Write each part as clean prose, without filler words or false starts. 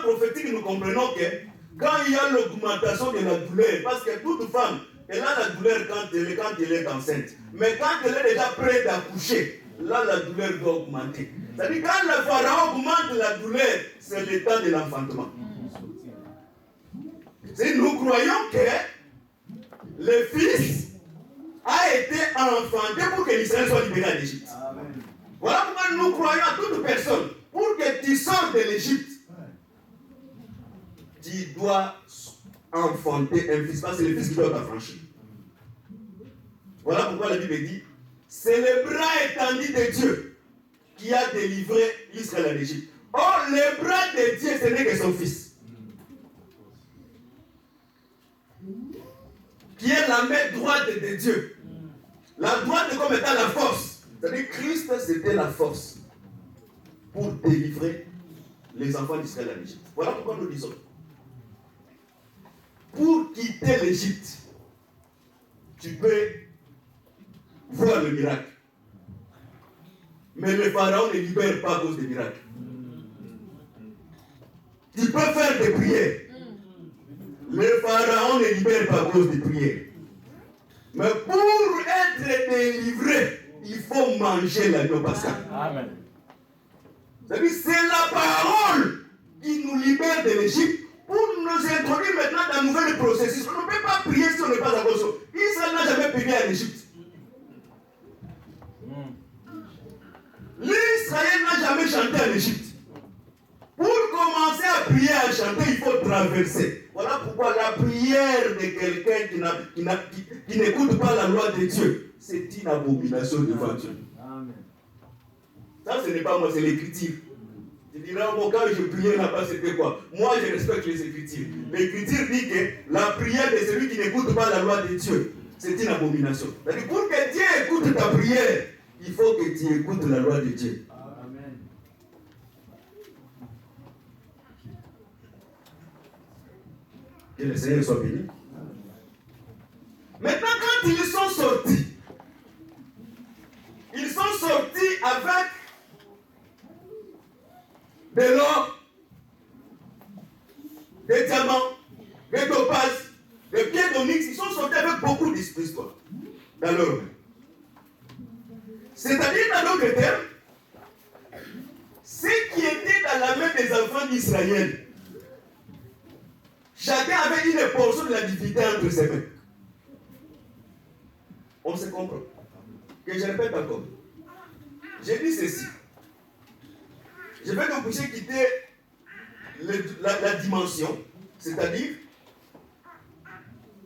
prophétique, nous comprenons que quand il y a l'augmentation de la douleur, parce que toute femme, elle a la douleur quand elle est enceinte. Mais quand elle est déjà prête à coucher, là, la douleur doit augmenter. C'est-à-dire quand le pharaon augmente la douleur, c'est le temps de l'enfantement. Nous croyons que le Fils a été enfanté pour que l'Israël soit libéré en Égypte. Voilà pourquoi nous croyons à toute personne. Pour que tu sortes de l'Égypte, tu dois enfanter un fils. Parce que c'est le fils qui doit t'affranchir. Voilà pourquoi la Bible dit, c'est le bras étendu de Dieu qui a délivré l'Israël en Égypte. Or, le bras de Dieu, ce n'est que son fils. Qui est la main droite de Dieu. La droite comme étant la force. C'est-à-dire Christ, c'était la force pour délivrer les enfants d'Israël en Égypte. Voilà pourquoi nous disons. Pour quitter l'Égypte, tu peux voir le miracle. Mais le pharaon ne libère pas à cause des miracles. Tu peux faire des prières. Le pharaon ne libère pas à cause des prières. Mais pour être délivré, il faut manger l'agneau pascal. Amen. C'est la parole qui nous libère de l'Égypte pour nous introduire maintenant dans un nouvel processus. On ne peut pas prier si on n'est pas d'accord. Israël n'a jamais prié en Égypte. L'Israël n'a jamais chanté en Égypte. Pour commencer à prier, à chanter, il faut traverser. Voilà pourquoi la prière de quelqu'un qui n'écoute pas la loi de Dieu, c'est une abomination devant Dieu. Amen. Ça, ce n'est pas moi, c'est l'écriture. Tu diras, bon, quand je priais là-bas, c'était quoi? Moi, je respecte les écritures. L'écriture dit que la prière de celui qui n'écoute pas la loi de Dieu, c'est une abomination. C'est-à-dire, pour que Dieu écoute ta prière, il faut que tu écoutes la loi de Dieu. Amen. Que le Seigneur soit béni. Maintenant, quand ils sont sortis avec de l'or, des diamants, des topazes, des pierres d'onyx. Ils sont sortis avec beaucoup d'histoire dans leur main. C'est-à-dire, dans d'autres termes, ce qui était dans la main des enfants d'Israël, chacun avait une portion de la divinité entre ses mains. On se comprend. Que je répète encore. J'ai dit ceci. Je vais donc pousser quitter la dimension, c'est-à-dire,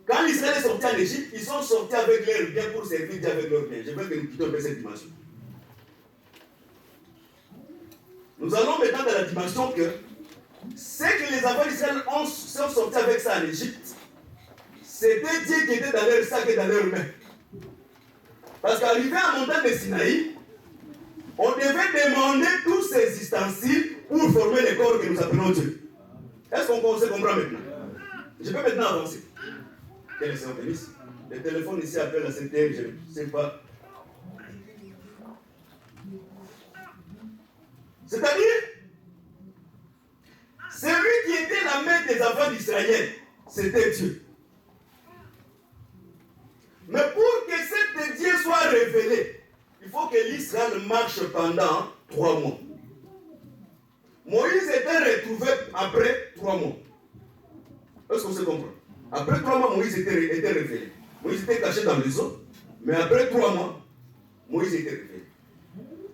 quand l'Israël est sorti en Égypte, ils sont sortis avec leurs biens pour servir Dieu avec leurs biens. Je veux que nous quittions cette dimension. Nous allons maintenant dans la dimension que ce que les enfants d'Israël sont sortis avec ça en Égypte, c'était Dieu qui était dans leur sac et dans leurs mains. Parce qu'arrivé à la montagne de Sinaï, on devait demander tous ces ustensiles pour former le corps que nous appelons Dieu. Est-ce qu'on se comprend maintenant? Je peux maintenant avancer. Que le Seigneur bénisse. Le téléphone ici appelle à cette heure, je ne sais pas. C'est-à-dire, celui qui était la main des enfants d'Israël, c'était Dieu. Mais pour que cet Dieu soit révélé, il faut que l'Israël marche pendant 3 mois. Moïse était retrouvé après 3 mois. Est-ce qu'on se comprend? Après 3 mois, Moïse était révélé. Moïse était caché dans les eaux, mais après 3 mois, Moïse était révélé.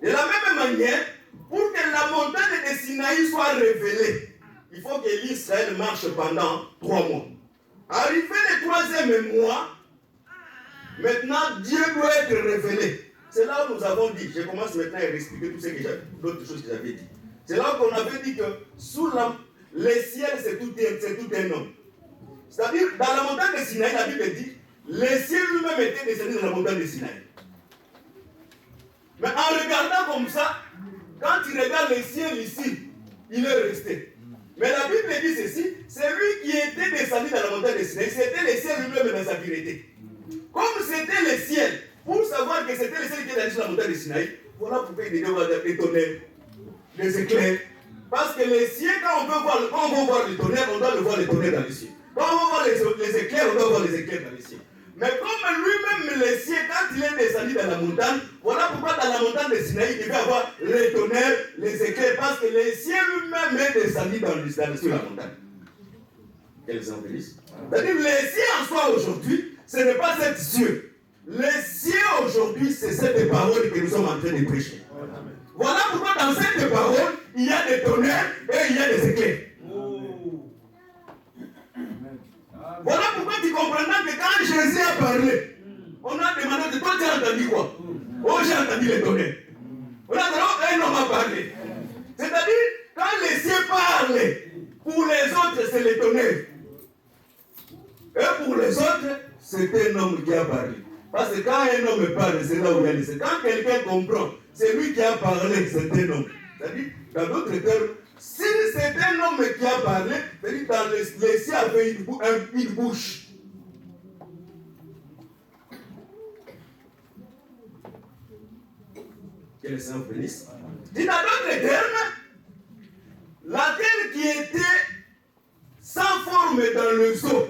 De la même manière, pour que la montagne de Sinaï soit révélée, il faut que l'Israël marche pendant 3 mois. Arrivé le 3e mois, maintenant Dieu doit être révélé. C'est là où nous avons dit, je commence maintenant à expliquer tout ce que d'autres choses que j'avais dit. C'est là qu'on avait dit que sous le ciel, c'est tout un homme. C'est-à-dire, dans la montagne de Sinaï, la Bible dit, le ciel lui-même était descendu dans la montagne de Sinaï. Mais en regardant comme ça, quand tu regardes le ciel ici, il est resté. Mais la Bible dit ceci, c'est lui qui était descendu dans la montagne de Sinaï, c'était le ciel lui-même dans sa vérité. Comme c'était le ciel, pour savoir que c'était le ciel qui était dans la montagne de Sinaï, voilà pourquoi il devait avoir des tonnerres, des éclairs, Parce que les cieux, quand on veut voir le tonnerre, on doit le voir le tonnerre dans les cieux. Quand on veut voir les éclairs, on doit voir les éclairs dans les cieux. Mais comme lui-même, les cieux, quand il est descendu dans la montagne, voilà pourquoi dans la montagne de Sinaï, il devait avoir les tonnerres, les éclairs, parce que les cieux lui-même est descendu sur la montagne. Quels en bénissent. C'est-à-dire les cieux en soi aujourd'hui, ce n'est pas cette cieux. Les cieux aujourd'hui, c'est cette parole que nous sommes en train de prêcher. Voilà pourquoi dans cette parole, il y a des tonnerres et il y a des éclairs. Voilà pourquoi tu comprendras que quand Jésus a parlé, on a demandé de toi, tu as entendu quoi? Oh, j'ai entendu les tonnerres. On a dit, un homme a parlé. C'est-à-dire, quand les cieux parlent, pour les autres, c'est les tonnerres. Et pour les autres, c'est un homme qui a parlé. Parce que quand un homme parle, c'est là où il y a les... Quand quelqu'un comprend, c'est lui qui a parlé, c'est un homme. C'est-à-dire, dans d'autres termes, si c'est un homme qui a parlé, c'est-à-dire dans les cieux avaient une bouche. Que le Seigneur bénisse. Dit dans d'autres termes, la terre qui était sans forme dans le zoo.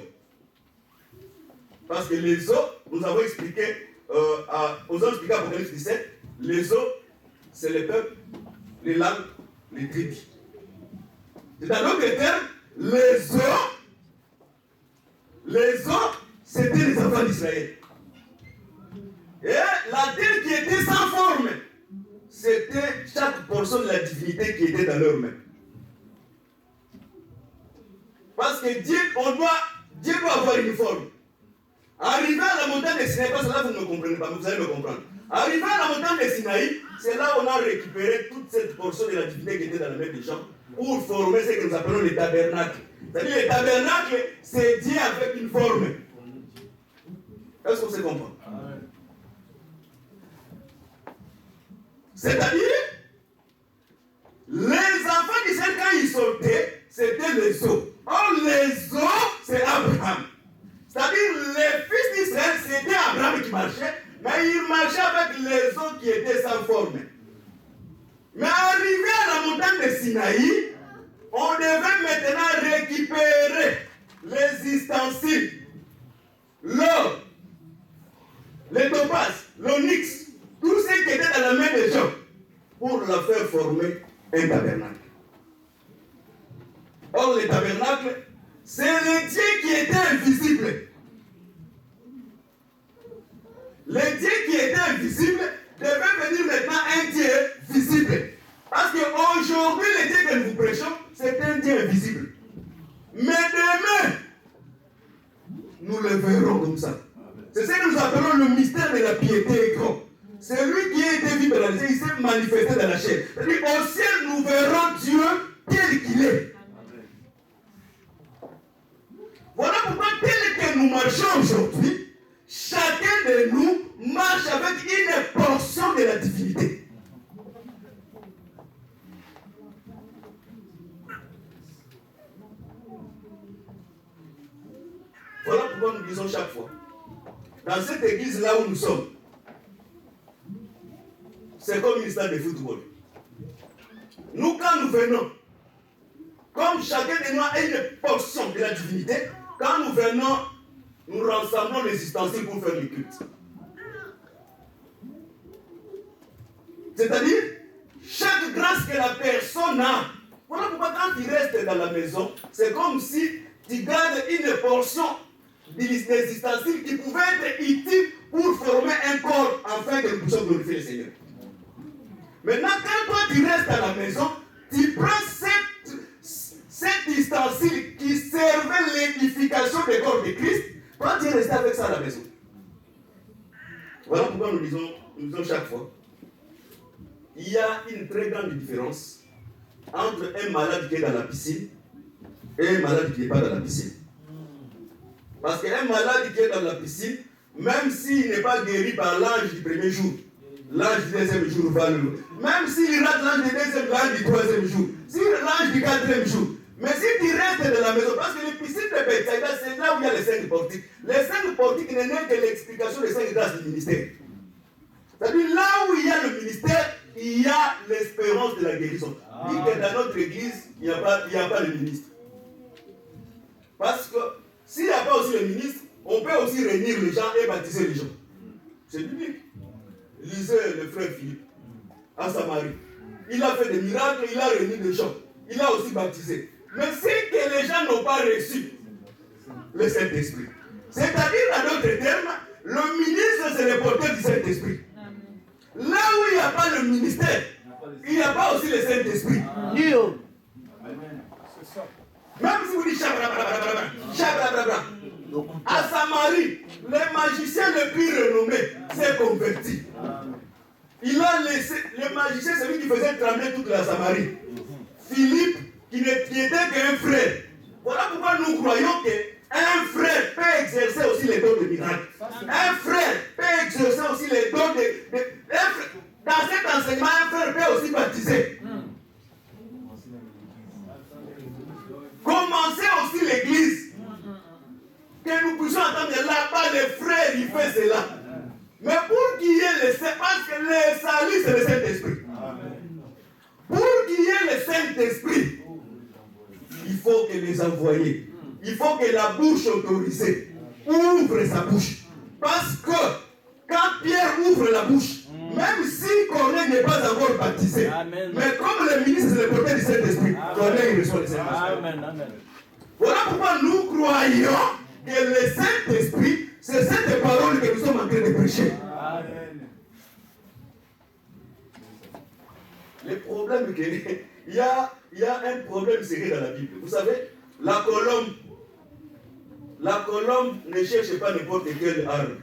Parce que les eaux, nous avons expliqué, aux hommes expliqués à Apocalypse 17, les eaux, c'est les peuples, les langues, les tribus. Dans d'autres termes, les eaux, c'était les enfants d'Israël. Et la terre qui était sans forme, c'était chaque portion de la divinité qui était dans leurs mains. Parce que Dieu doit avoir une forme. Arrivé à la montagne de Sinaï, parce que là vous ne me comprenez pas, mais vous allez me comprendre. Arrivé à la montagne de Sinaï, c'est là où on a récupéré toute cette portion de la divinité qui était dans la main des gens pour former ce que nous appelons les tabernacles. C'est-à-dire les tabernacles, c'est Dieu avec une forme. Est-ce qu'on se comprend? C'est-à-dire, les enfants d'Israël, quand ils sortaient, c'était les eaux. Or, les eaux, c'est Abraham. C'est-à-dire, les fils d'Israël, c'était Abraham qui marchait, mais il marchait avec les eaux qui étaient sans forme. Mais arrivé à la montagne de Sinaï, on devait maintenant récupérer les ustensiles, l'or, les topazes, l'onyx, tout ce qui était dans la main des gens, pour la faire former un tabernacle. Or, le tabernacle, c'est le Dieu qui était invisible. Le Dieu qui était invisible devait venir maintenant un Dieu visible. Parce qu'aujourd'hui, le Dieu que nous prêchons, c'est un Dieu invisible. Mais demain, nous le verrons comme ça. C'est ce que nous appelons le mystère de la piété grand. C'est lui qui a été vu dans la chair, il s'est manifesté dans la chair. C'est-à-dire, au ciel, nous verrons Dieu tel qu'il est. Voilà pourquoi, tel que nous marchons aujourd'hui, chacun de nous marche avec une portion de la divinité. Voilà pourquoi nous disons chaque fois, dans cette église-là où nous sommes, c'est comme une stade de football. Nous, quand nous venons, comme chacun de nous a une portion de la divinité, quand nous venons, nous rassemblons les ustensiles pour faire le culte. C'est-à-dire, chaque grâce que la personne a, voilà pourquoi quand tu restes dans la maison, c'est comme si tu gardes une portion des ustensiles qui pouvaient être utiles pour former un corps afin que nous puissions glorifier le Seigneur. Maintenant, quand toi tu restes à la maison, tu prends cet ustensile qui servait l'édification du corps de Christ, toi tu es resté avec ça à la maison. Voilà pourquoi nous disons chaque fois, il y a une très grande différence entre un malade qui est dans la piscine et un malade qui n'est pas dans la piscine. Parce qu'un malade qui est dans la piscine, même s'il n'est pas guéri par l'ange du premier jour, l'ange du deuxième jour va le... Même s'il rate l'ange du deuxième, l'ange du troisième jour, si l'ange du quatrième jour, mais si tu restes de la maison, parce que les piscines de Bethsaïda, c'est là où il y a les 5 portiques. Les 5 portiques n'est que l'explication des 5 grâces du ministère. C'est-à-dire là où il y a le ministère, il y a l'espérance de la guérison. dit que dans notre église, il n'y a pas de ministre. Parce que s'il n'y a pas aussi le ministre, on peut aussi réunir les gens et baptiser les gens. C'est biblique. Lisez le frère Philippe à Samarie. Il a fait des miracles, il a réuni des gens. Il a aussi baptisé. Mais c'est que les gens n'ont pas reçu le Saint-Esprit. C'est-à-dire, en d'autres termes, le ministre, c'est le porteur du Saint-Esprit. Là où il n'y a pas le ministère, il n'y a pas aussi le Saint-Esprit. Même si vous dites chabrabra, à Samarie, le magicien le plus renommé s'est converti. Il a laissé, le magicien, c'est lui qui faisait trembler toute la Samarie. Philippe, qui n'était qu'un frère. Voilà pourquoi nous croyons qu'un frère peut exercer aussi les dons de miracles. Un frère peut exercer aussi les dons de dans cet enseignement, un frère peut aussi baptiser. Commencez aussi l'église. Que nous puissions entendre là-bas, les frères, ils font cela. Mais pour qu'il y ait le Saint, parce que le salut, c'est le Saint-Esprit. Pour qu'il y ait le Saint-Esprit, il faut que les envoyés, il faut que la bouche autorisée ouvre sa bouche. Parce que quand Pierre ouvre la bouche, même si Corneille n'est pas encore baptisé, mais comme le ministre est le porteur du Saint-Esprit, Corneille reçoit le Saint-Esprit. Voilà pourquoi nous croyons que le Saint-Esprit, c'est cette parole que nous sommes en train de prêcher. Le problème, il y a un problème sérieux dans la Bible. Vous savez, la colombe ne cherche pas n'importe quel arbre.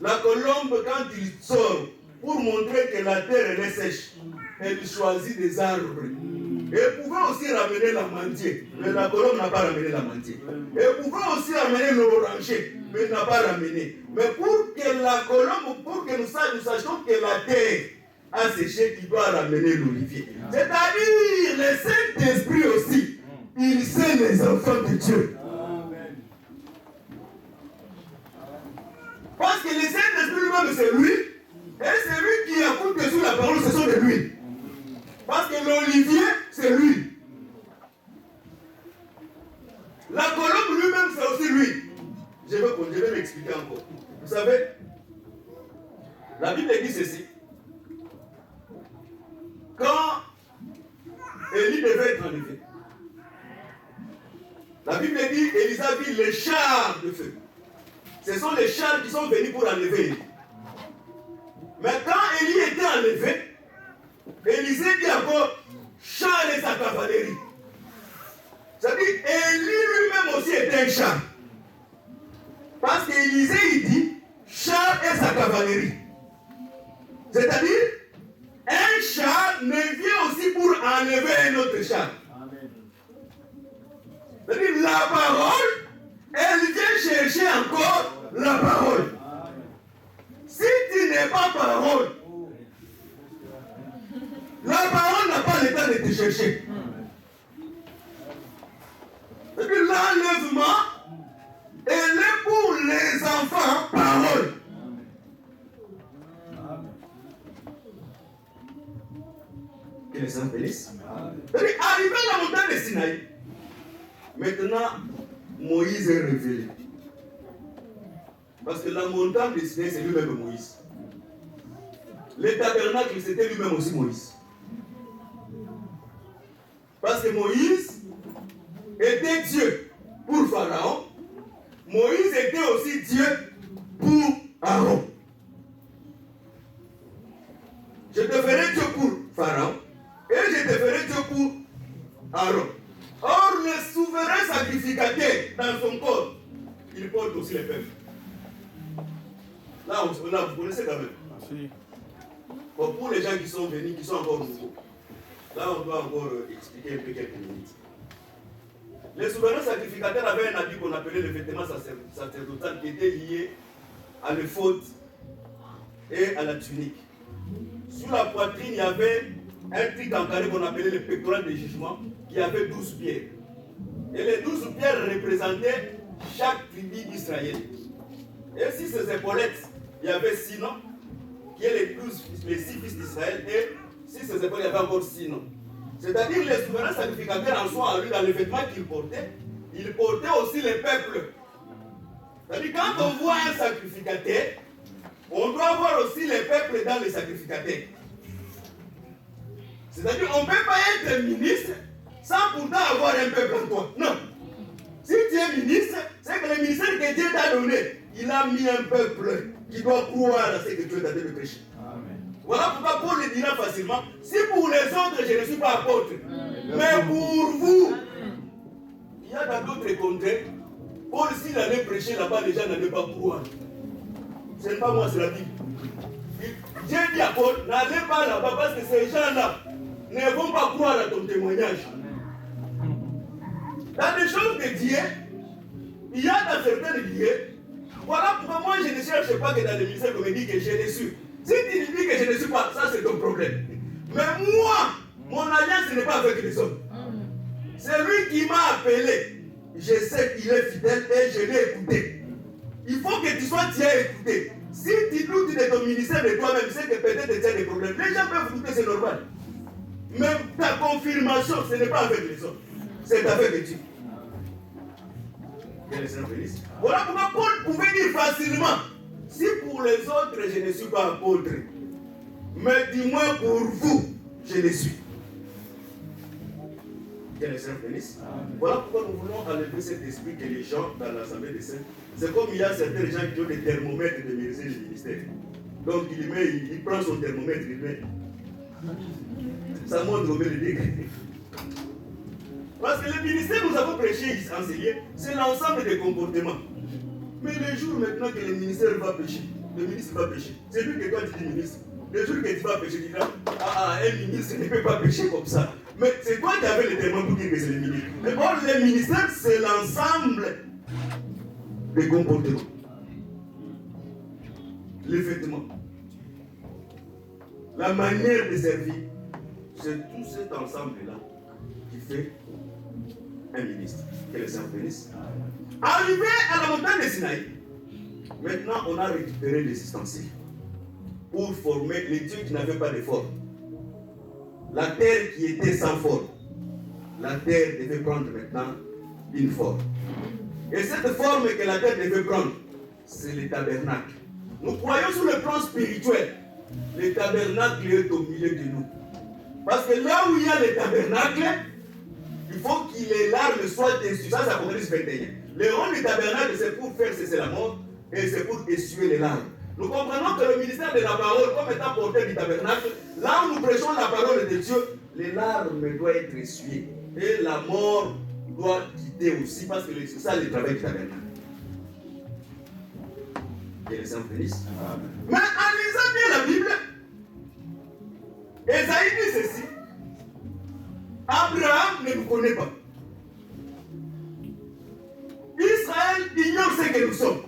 La colombe, quand il sort pour montrer que la terre est sèche, elle choisit des arbres. Elle pouvait aussi ramener l'amandier, mais la colombe n'a pas ramené l'amandier. Elle pouvait aussi ramener l'oranger, mais elle n'a pas ramené. Mais pour que la colombe, pour que nous sachions que la terre a séché, il doit ramener l'olivier. C'est-à-dire, le Saint-Esprit aussi, il sait les enfants de Dieu. Parce que le Saint-Esprit lui-même, c'est lui. Et c'est lui qui écoute sur la parole, ce sont de lui. Parce que l'olivier, c'est lui. La colombe lui-même, c'est aussi lui. Je vais m'expliquer encore. Vous savez, la Bible dit ceci. Quand Élie devait être enlevé, la Bible dit Élisa vit les chars de feu. Ce sont les chars qui sont venus pour enlever Élie. Mais quand Élie était enlevé, Élisée dit encore char et sa cavalerie. C'est-à-dire Élie lui-même aussi était un char. Parce qu'Élisée il dit char et sa cavalerie. C'est-à-dire un char ne vient aussi pour enlever un autre char. C'est-à-dire la parole, elle vient chercher encore la parole. Si tu n'es pas parole, la parole n'a pas le temps de te chercher. C'est-à-dire l'enlèvement, elle est pour les enfants, parole. Que les saints bénissent. C'est-à-dire, arrivé à la montagne de Sinaï, maintenant, Moïse est révélé. Parce que la montagne de Sinaï, c'est lui-même Moïse. Le tabernacle, c'était lui-même aussi Moïse. Parce que Moïse était Dieu pour Pharaon. Moïse était aussi Dieu pour Aaron. Je te ferai Dieu pour Pharaon et je te ferai Dieu pour Aaron. Or, le souverain sacrificateur dans son corps, il porte aussi les peuples. Là, vous connaissez quand même. Bon, pour les gens qui sont venus, qui sont encore nouveaux, là, on doit encore expliquer un peu quelques minutes. Le souverain sacrificateur avait un habit qu'on appelait le vêtement sacerdotal qui était lié à l'éphod et à la tunique. Sur la poitrine, il y avait un truc en carré qu'on appelait le pectoral de jugement qui avait 12 pierres. Et les 12 pierres représentaient chaque tribu d'Israël. Et sur ses épaulettes, il y avait 6 noms, qui est les 6 fils d'Israël, et si ces épaules, il y avait encore 6 noms. C'est-à-dire les souverains sacrificateurs en soi, lui, dans les vêtements qu'il portait, il portait aussi les peuples. C'est-à-dire quand on voit un sacrificateur, on doit voir aussi les peuples dans les sacrificateurs. C'est-à-dire qu'on ne peut pas être ministre sans pourtant avoir un peuple en toi. Non. Si tu es ministre, c'est que le ministère que Dieu t'a donné, il a mis un peuple qui doit croire à ce que Dieu t'a donné de prêcher. Voilà pourquoi Paul le dira facilement, si pour les autres je ne suis pas apôtre, mais pour vous, il y a dans d'autres contrées, Paul s'il allait prêcher là-bas, les gens n'allaient pas croire. Ce n'est pas moi, c'est la Bible. Dieu dit à Paul, n'allez pas là-bas parce que ces gens-là ne vont pas croire à ton témoignage. Dans les choses de Dieu, il y a dans certains lieux, voilà pourquoi moi je ne cherche pas que dans le ministère qu'on me dit que je le suis. Si tu me dis que je ne suis pas, ça c'est ton problème. Mais moi, mon alliance ce n'est pas avec les hommes. C'est lui qui m'a appelé. Je sais qu'il est fidèle et je l'ai écouté. Il faut que tu sois écouté. Si tu doutes de ton ministère de toi-même, c'est que peut-être tu as des problèmes. Les gens peuvent douter, c'est normal. Mais ta confirmation, ce n'est pas avec les hommes. C'est avec Dieu. Voilà pourquoi Paul pouvait dire facilement, si pour les autres je ne suis pas apôtre, mais du moins pour vous, je le suis. Que les saints bénissent. Voilà pourquoi nous voulons enlever cet esprit que les gens dans l'Assemblée des saints, c'est comme il y a certains gens qui ont des thermomètres de médecine du ministère. Donc il prend son thermomètre, il met. Ça montre combien de degrés. Parce que le ministère, nous avons prêché, enseigné, c'est l'ensemble des comportements. Mais le jour maintenant que le ministère va pécher, le ministre va pécher. C'est lui que toi tu dis ministre. Le jour que tu vas pécher, tu diras, un ministre ne peut pas pécher comme ça. Mais c'est toi qui avais le témoin pour dire que c'est le ministre. Mais or, le ministère, c'est l'ensemble des comportements. Les vêtements. La manière de servir. C'est tout cet ensemble-là qui fait un ministre. Que les saints bénissent. Arrivé à la montagne de Sinaï, maintenant on a récupéré les ustensiles pour former les dieux qui n'avaient pas de forme. La terre qui était sans forme, la terre devait prendre maintenant une forme. Et cette forme que la terre devait prendre, c'est le tabernacle. Nous croyons sur le plan spirituel. Le tabernacle est au milieu de nous. Parce que là où il y a le tabernacle, il faut que les larmes soient essuiées. Ça, c'est Apocalypse 21. Le rôle du tabernacle, c'est pour faire cesser la mort et c'est pour essuyer les larmes. Nous comprenons que le ministère de la parole, comme étant porteur du tabernacle, là où nous prêchons la parole de Dieu, les larmes doivent être essuyées. Et la mort doit quitter aussi, parce que c'est ça le travail du tabernacle. Que les saints bénissent. Mais en lisant bien la Bible, Esaïe dit ceci. Abraham ne nous connaît pas. Israël ignore ce que nous sommes.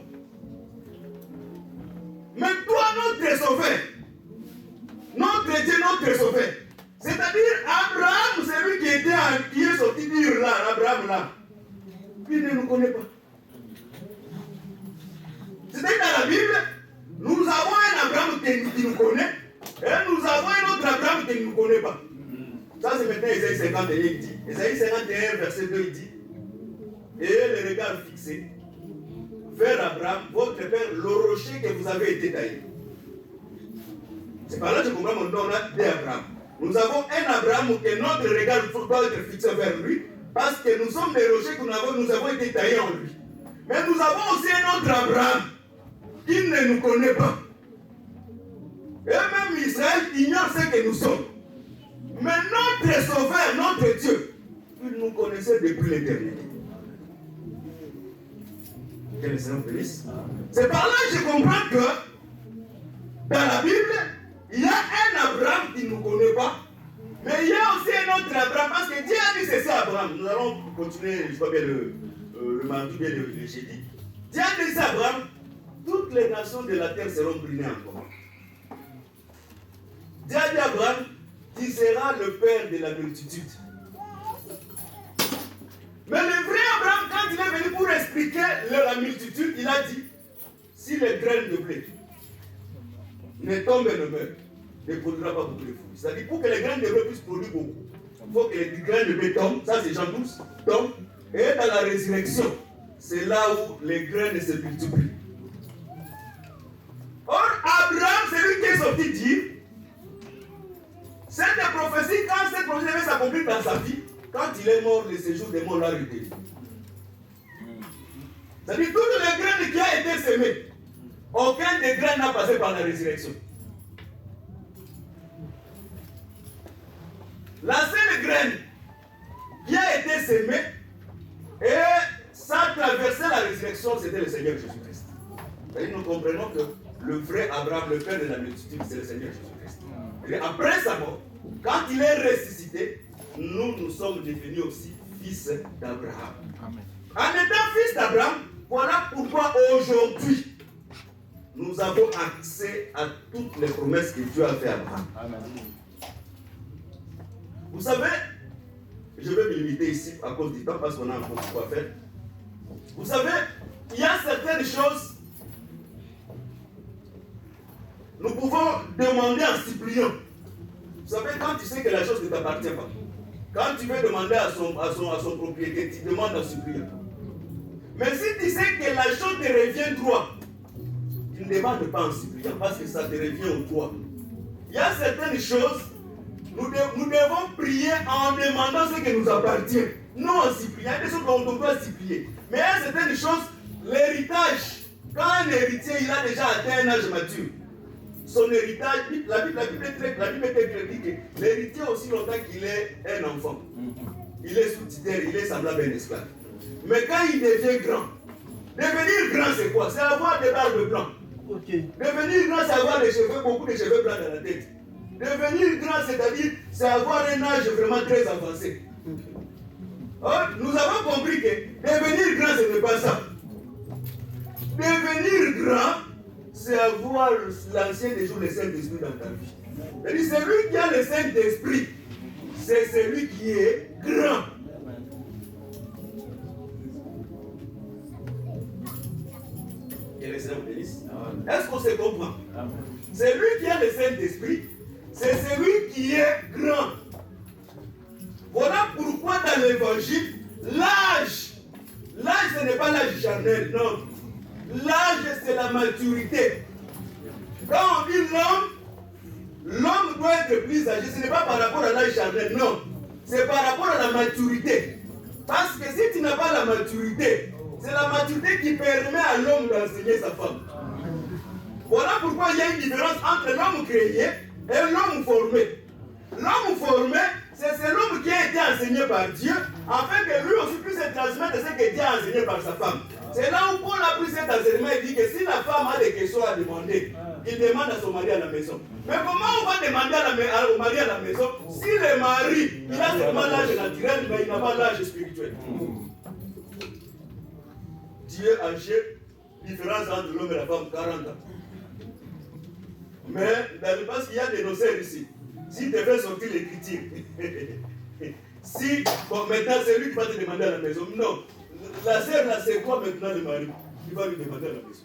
Mais toi, notre sauveur, notre Dieu, notre sauveur, c'est-à-dire Abraham, c'est lui qui est sorti d'Ur là, Abraham là, il ne nous connaît pas. C'est-à-dire dans la Bible, nous avons un Abraham qui nous connaît, et nous avons un autre Abraham qui ne nous connaît pas. Ça, c'est maintenant Esaïe 51, il dit. Esaïe 51, verset 2, il dit. Et le regard fixé vers Abraham, votre père, le rocher que vous avez été taillé. C'est par là que je comprends mon nom là d'Abraham. Nous avons un Abraham que notre regard doit être fixé vers lui, parce que nous sommes des rochers que nous avons été taillés en lui. Mais nous avons aussi un autre Abraham qui ne nous connaît pas. Et même Israël ignore ce que nous sommes. Mais notre sauveur, notre Dieu, il nous connaissait depuis l'éternité. Que les saints bénissent. C'est par là que je comprends que dans la Bible, il y a un Abraham qui ne nous connaît pas, mais il y a aussi un autre Abraham, parce que Dieu a dit c'est ça Abraham. Nous allons continuer, je ne sais pas bien le mardi, bien le jeudi. Dieu a dit c'est Abraham, toutes les nations de la terre seront brûlées encore. Dieu a dit à Abraham, tu seras le père de la multitude. Mais le vrai Abraham, quand il est venu pour expliquer la multitude, il a dit, si les graines de blé ne tombent et ne meurent, ne produira pas beaucoup de fruits. C'est-à-dire pour que les graines de blé puissent produire beaucoup, il faut que les graines de blé tombent, ça c'est Jean 12, tombent, et dans la résurrection, c'est là où les graines se multiplient. Or, Abraham, c'est lui qui est sorti dire, cette prophétie, quand cette prophétie devait s'accomplir dans sa vie, quand il est mort, le séjour des morts l'a arrêté. C'est-à-dire toutes les graines qui ont été semées, aucun des graines n'a passé par la résurrection. La seule graine qui a été sémée et ça traversait la résurrection, c'était le Seigneur Jésus-Christ. Et nous comprenons que le vrai Abraham, le père de la multitude, c'est le Seigneur Jésus-Christ. Et après sa mort, quand il est ressuscité, nous sommes devenus aussi fils d'Abraham. En étant fils d'Abraham, voilà pourquoi aujourd'hui, nous avons accès à toutes les promesses que Dieu a fait à Abraham. Amen. Vous savez, je vais me limiter ici à cause du temps parce qu'on a encore quoi faire. Vous savez, il y a certaines choses, nous pouvons demander en suppliant. Vous savez, quand tu sais que la chose ne t'appartient pas, quand tu veux demander à son propriétaire, tu demandes en suppliant. Mais si tu sais que la chose te revient droit, tu ne demandes pas en suppliant parce que ça te revient au droit. Il y a certaines choses, nous devons prier en demandant ce qui nous appartient. Non en suppliant. Il y a des choses dont on doit supplier. Mais il y a certaines choses, l'héritage, quand un héritier il a déjà atteint un âge mature, son héritage, la Bible est très claire que l'héritier aussi longtemps qu'il est un enfant. Il est sous-tuteur, il est semblable à un esclave. Mais quand il devient grand, devenir grand c'est quoi? C'est avoir des barbes blancs. Okay. Devenir grand c'est avoir des cheveux, beaucoup de cheveux blancs dans la tête. Devenir grand c'est-à-dire c'est avoir un âge vraiment très avancé. Or, nous avons compris que devenir grand ce n'est pas ça. Devenir grand c'est avoir l'ancien des jours le Saint-Esprit dans ta vie. C'est-à-dire celui qui a le Saint-Esprit, c'est celui qui est grand. Que le Seigneur bénisse. Est-ce qu'on se comprend? Celui qui a le Saint-Esprit, c'est celui qui est grand. Voilà pourquoi dans l'évangile, l'âge ce n'est pas l'âge charnel, non. L'âge c'est la maturité. Quand on dit l'homme doit être plus âgé, ce n'est pas par rapport à l'âge charnel, non. C'est par rapport à la maturité. Parce que si tu n'as pas la maturité, c'est la maturité qui permet à l'homme d'enseigner sa femme. Voilà pourquoi il y a une différence entre l'homme créé et l'homme formé. L'homme formé, c'est l'homme qui a été enseigné par Dieu, afin que lui aussi puisse transmettre ce que Dieu a enseigné par sa femme. C'est là où Paul a pris cet enseignement et dit que si la femme a des questions à demander, il demande à son mari à la maison. Mais comment on va demander au mari à la maison si le mari, il a seulement l'âge naturel, mais il n'a pas l'âge spirituel? Dieu a fait différence entre l'homme et la femme 40 ans. Mais parce qu'il y a des noceurs ici, si tu veux sortir l'écriture, maintenant c'est lui qui va te demander à la maison. Non, la sœur là c'est quoi maintenant le mari? Il va lui demander à la maison.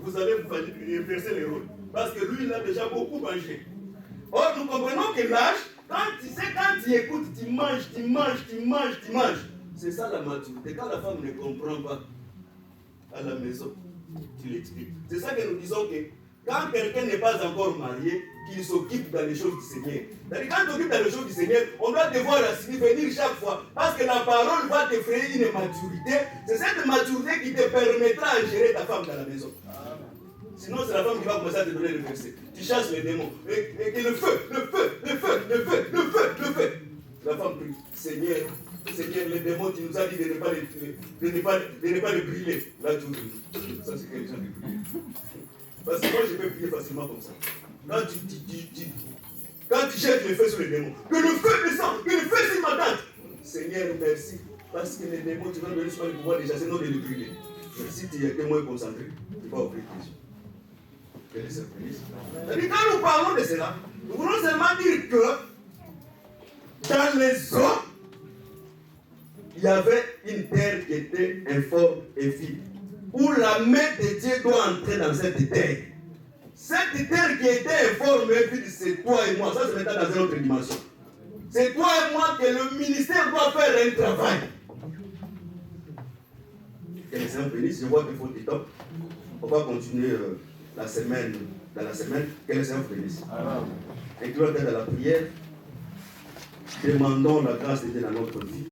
Vous allez vous inverser les rôles. Parce que lui il a déjà beaucoup mangé. Or nous comprenons que l'âge, quand tu écoutes, tu manges. C'est ça la maturité. Quand la femme ne comprend pas à la maison, tu l'expliques. C'est ça que nous disons que quand quelqu'un n'est pas encore marié, qu'il s'occupe dans les choses du Seigneur. C'est-à-dire quand tu t'occupes dans les choses du Seigneur, on doit devoir venir chaque fois. Parce que la parole va te créer une maturité. C'est cette maturité qui te permettra de gérer ta femme dans la maison. Sinon, c'est la femme qui va commencer à te donner le verset. Tu chasses les démons. Et le feu. La femme prie. Seigneur, les démons, tu nous as dit de ne pas les brûler. Là, tu brûles. Ça, c'est que les gens les brûlent. Parce que moi, je peux prier facilement comme ça. Quand tu jettes le feu sur les démons, que le feu descend, que le feu sur ma tête. Seigneur, merci. Parce que les démons, tu vas venir sur le pouvoir déjà, c'est non de les brûler. Mais si tu es témoin concentré, tu vas ouvrir tes yeux. Que les surprises. C'est-à-dire, quand nous parlons de cela, nous voulons seulement dire que dans les eaux, il y avait une terre qui était informe et fine. Où la main de Dieu doit entrer dans cette terre. Cette terre qui était informée, c'est toi et moi. Ça, c'est maintenant dans une autre dimension. C'est toi et moi que le ministère doit faire un travail. Que les Seigneur bénisse. Je vois qu'il faut du temps. On va continuer la semaine. Dans la semaine, que les Seigneur bénisse. Incluons dans la prière. Demandons la grâce de Dieu dans notre vie.